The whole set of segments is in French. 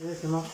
Exactement.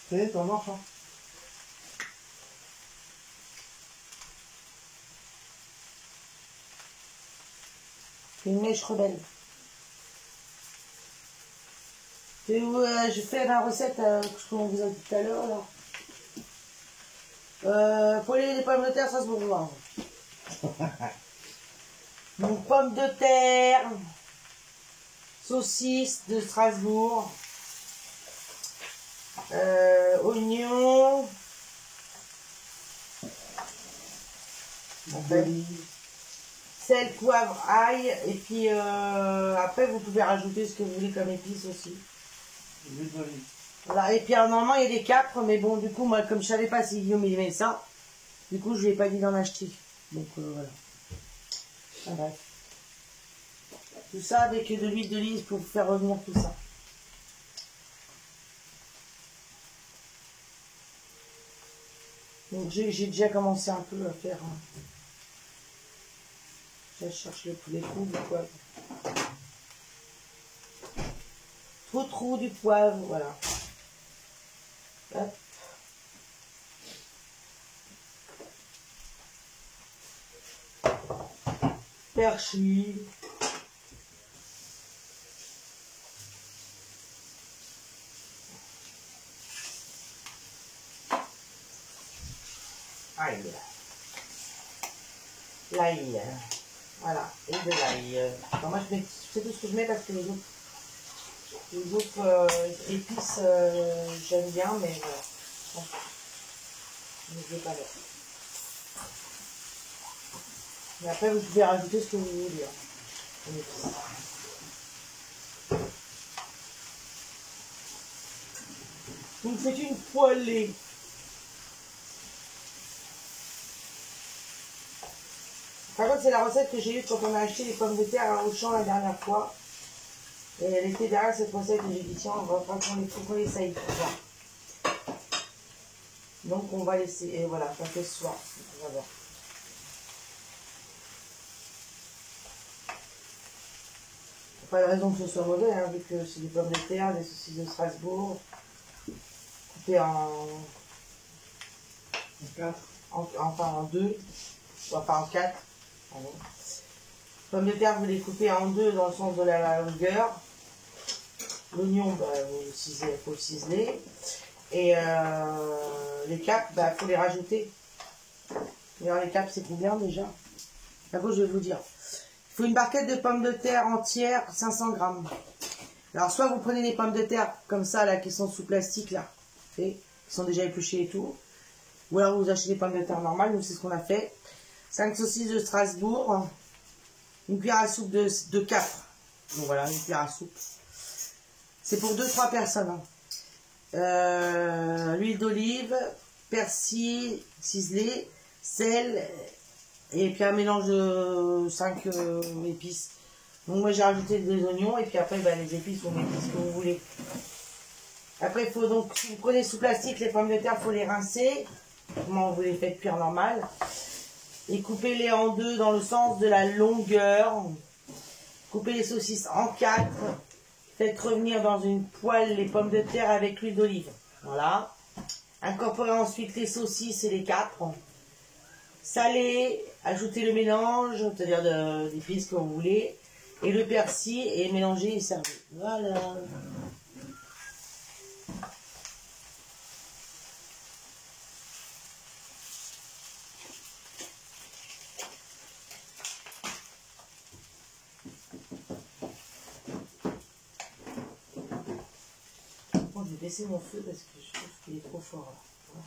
C'est ton enfant. C'est une mèche rebelle. Je fais la recette qu'on vous a dit tout à l'heure. Pour les pommes de terre, ça se voit. Donc pommes de terre, saucisses de Strasbourg, oignons, sel, poivre, ail, et puis après vous pouvez rajouter ce que vous voulez comme épices aussi. Voilà, et puis normalement il y a des capres, mais bon du coup moi comme je savais pas si Guillaume il aimait ça, du coup je lui ai pas dit d'en acheter. Donc voilà. Ah, bref. Tout ça avec de l'huile d'olive pour faire revenir tout ça. Donc j'ai déjà commencé un peu à faire. Je cherche les trous du poivre. Trou du poivre, voilà. Hop. Persil. Ail. L'ail. Voilà. Et de l'ail. Moi je mets, c'est tout ce que je mets parce que les autres épices j'aime bien, mais voilà. Bon. Je ne vais pas mettre. Mais après vous pouvez rajouter ce que vous voulez. Donc c'est une poêlée. Par contre, c'est la recette que j'ai eue quand on a acheté les pommes de terre à Auchan la dernière fois. Et elle était derrière cette recette et j'ai dit tiens, on va pas qu'on essaye. Donc on va laisser, et voilà, ça fait ce soir. On va voir. Pas de raison que ce soit mauvais, hein, vu que c'est des pommes de terre, des saucisses de Strasbourg, coupées en 4, enfin en 2, enfin en 4. Pardon. Pommes de terre, vous les coupez en 2 dans le sens de la longueur. L'oignon, bah, faut le ciseler. Et les capes, il faut les rajouter. Alors, les capes, c'est combien déjà? D'abord, je vais vous dire. Il faut une barquette de pommes de terre entières, 500 grammes. Alors, soit vous prenez des pommes de terre comme ça, là, qui sont sous plastique, là, qui sont déjà épluchées et tout. Ou alors, vous achetez des pommes de terre normales. Nous, c'est ce qu'on a fait. 5 saucisses de Strasbourg. Une cuillère à soupe de capre. Donc voilà, une cuillère à soupe. C'est pour 2-3 personnes. L'huile d'olive, persil ciselé, sel, et puis un mélange de 5 épices. Donc moi j'ai rajouté des oignons, et puis après les épices, vous mettez ce que vous voulez. Après il faut donc, si vous prenez sous plastique les pommes de terre, il faut les rincer. Comment vous les faites cuire normal. Et coupez-les en 2 dans le sens de la longueur. Coupez les saucisses en 4. Faites revenir dans une poêle les pommes de terre avec l'huile d'olive. Voilà. Incorporez ensuite les saucisses et les capres. Salez, ajoutez le mélange, c'est-à-dire d'épices que vous voulez, et le persil, et mélangez et servez. Voilà. Bon, je vais baisser mon feu parce que je trouve qu'il est trop fort là.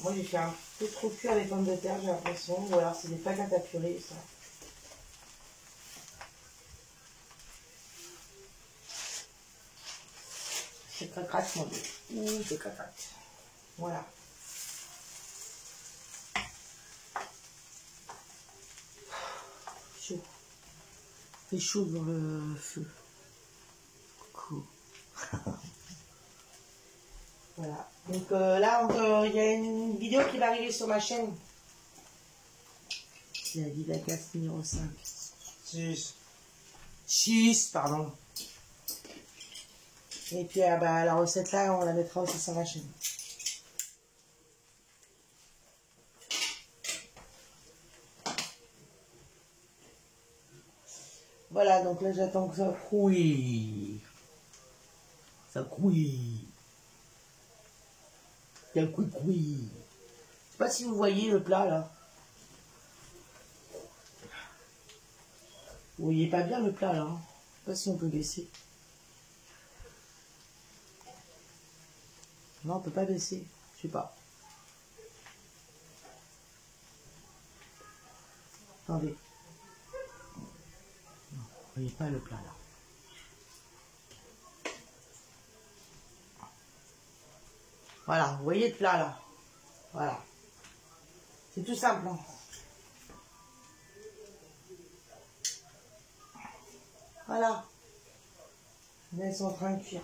Moi, j'ai fait un peu trop cuit avec pommes de terre, j'ai l'impression. Ou alors, c'est des patates à purée, ça. C'est craquate, mon Dieu. Ouh, c'est craquate. Voilà. Chaud. C'est chaud dans le feu. Cool. Voilà. Donc là, il y a une vidéo qui va arriver sur ma chaîne. C'est la Vivacast numéro 5. 6, pardon. Et puis bah, la recette là, on la mettra aussi sur ma chaîne. Voilà, donc là j'attends que ça couille. Ça couille. Il y a le couille. Je sais pas si vous voyez le plat là. Vous voyez pas bien le plat là. Hein. Je sais pas si on peut baisser. Non, on peut pas baisser. Je sais pas. Attendez. Non, vous voyez pas le plat là. Voilà, vous voyez le plat là. Voilà. C'est tout simple. Hein. Voilà. Là, ils sont en train de cuire.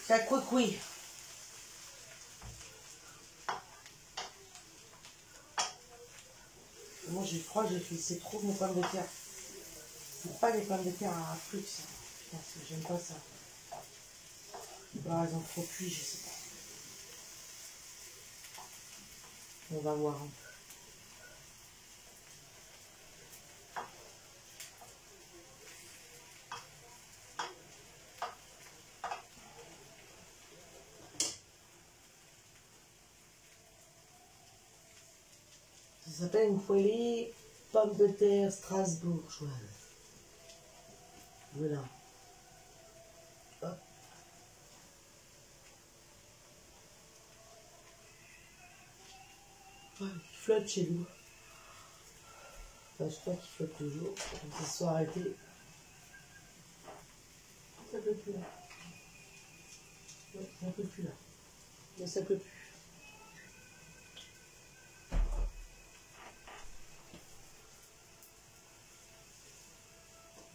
Ça couille. Moi, j'ai froid, j'ai fait c'est trop mes pommes de terre. C'est pas les pommes de terre à flux. Putain, j'aime pas ça. Bah, elles ont trop cuit, je sais pas. On va voir. Hein. Ça s'appelle une poêlée pommes de terre strasbourgeoise. Voilà. Hop. Ouais, il flotte chez nous. Enfin, je crois qu'il flotte toujours. Ils se sont arrêtés. Ça peut plus là. Ouais, ça peut plus là. Mais ça peut plus.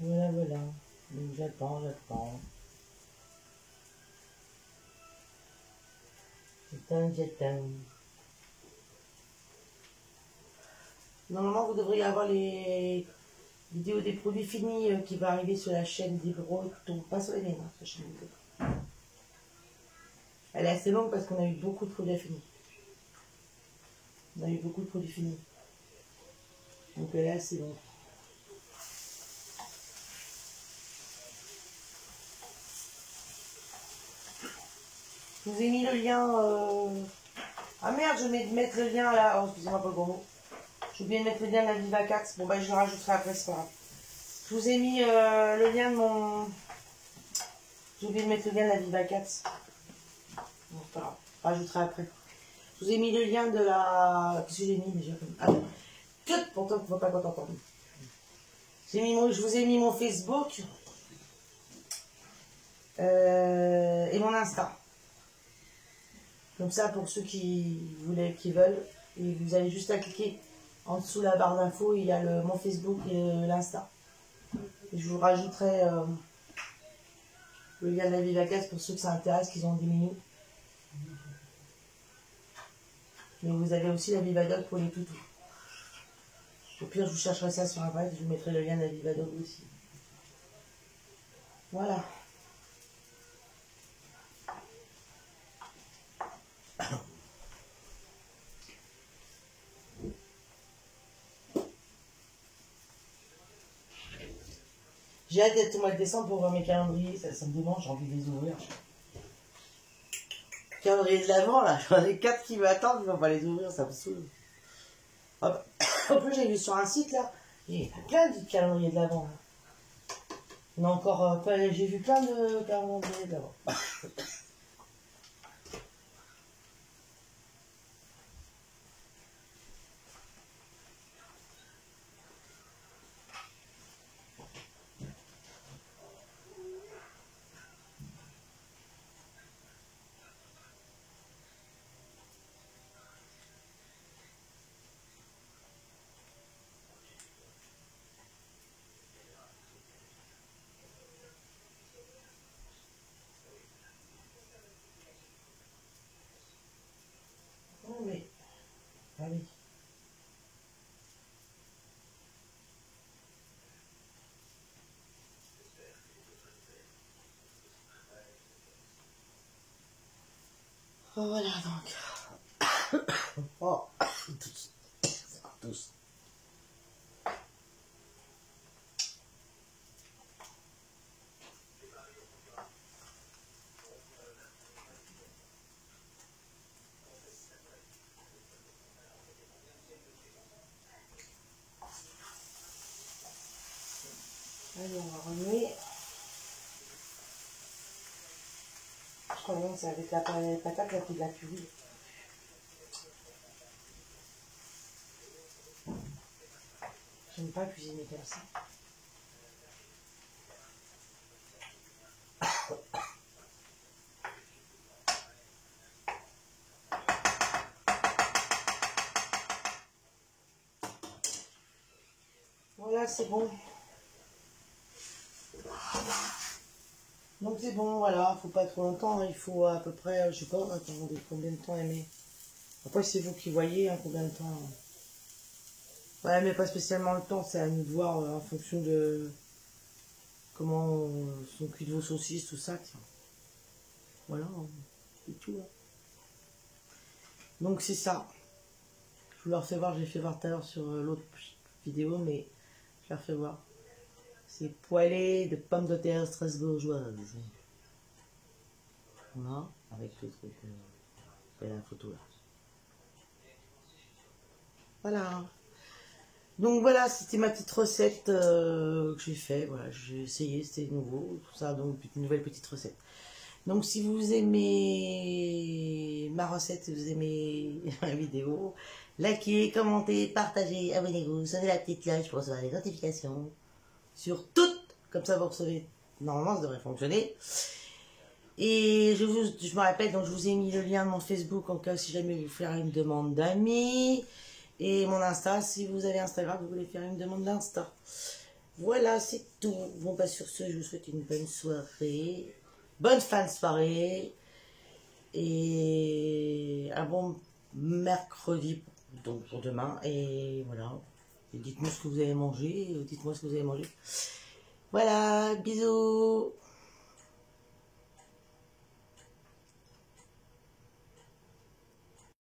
Voilà, voilà. Donc j'attends. J'attends. Normalement, vous devriez avoir les vidéos des produits finis qui va arriver sur la chaîne des Bretons. Pas sur les miennes, hein, sur la chaîne des Bretons. Elle est assez longue parce qu'on a eu beaucoup de produits finis. On a eu beaucoup de produits finis. Donc elle est assez longue. Je vous ai mis le lien. Ah merde, je vais mettre le lien là. Oh, excusez-moi pour le gros mot. J'ai oublié de mettre le lien de la Vivacast. Bon, bah je le rajouterai après, c'est pas grave. Je vous ai mis le lien de mon. J'ai oublié de mettre le lien de la Vivacast. Bon, c'est pas grave. Je rajouterai après. Je vous ai mis le lien de la. Qu'est-ce que j'ai mis déjà? Ah, pourtant, on ne voit pas quand t'entends. Je vous ai mis mon Facebook et mon Insta. Comme ça, pour ceux qui veulent, et vous avez juste à cliquer en dessous de la barre d'infos, il y a mon Facebook et l'Insta. Je vous rajouterai le lien de la Vivacast pour ceux que ça intéresse, qu'ils ont 10 minutes. Mais vous avez aussi la Vivadoc pour les toutous. Au pire, je vous chercherai ça sur Internet, je vous mettrai le lien de la Vivadoc aussi. Voilà. J'ai hâte d'être au mois de décembre pour voir mes calendriers, ça me demande, j'ai envie de les ouvrir. Calendrier de l'avant, là, j'en ai 4 qui m'attendent, mais on va les ouvrir, ça me saoule. En plus, j'ai vu sur un site, là, il y a plein de calendriers de l'avant. On a encore, j'ai vu plein de calendriers de l'avant. Voilà donc. Oh, tous. Allez, on va remuer. Je crois que c'est avec la patate là qui l'a cuit. J'aime pas cuisiner comme ça. Voilà, c'est bon. Donc c'est bon, voilà, faut pas trop longtemps, il faut à peu près, je sais pas, attendez, combien de temps aimer. Après c'est vous qui voyez, hein, combien de temps. Ouais, mais pas spécialement le temps, c'est à nous de voir en fonction de comment sont cuites vos saucisses, tout ça, tiens. Voilà, c'est tout. Hein. Donc c'est ça. Je vous le refais voir, je l'ai fait voir tout à l'heure sur l'autre vidéo, mais je la refais voir. C'est poêlé de pommes de terre strasbourgeoises. Voilà, avec le truc, la photo là. Voilà. Donc voilà, c'était ma petite recette que j'ai fait. Voilà, j'ai essayé, c'était nouveau, tout ça, donc une nouvelle petite recette. Donc si vous aimez ma recette, si vous aimez ma vidéo, likez, commentez, partagez, abonnez-vous, sonnez la petite cloche pour recevoir les notifications sur toutes, comme ça vous recevez, normalement ça devrait fonctionner. Et je me répète, donc je vous ai mis le lien de mon Facebook en cas si jamais vous faire une demande d'amis. Et mon Insta, si vous avez Instagram, vous voulez faire une demande d'Insta. Voilà, c'est tout. Bon, bah sur ce, je vous souhaite une bonne soirée. Bonne fin de soirée. Et un bon mercredi, donc pour demain. Et voilà. Dites-moi ce que vous avez mangé. Dites-moi ce que vous avez mangé. Voilà, bisous.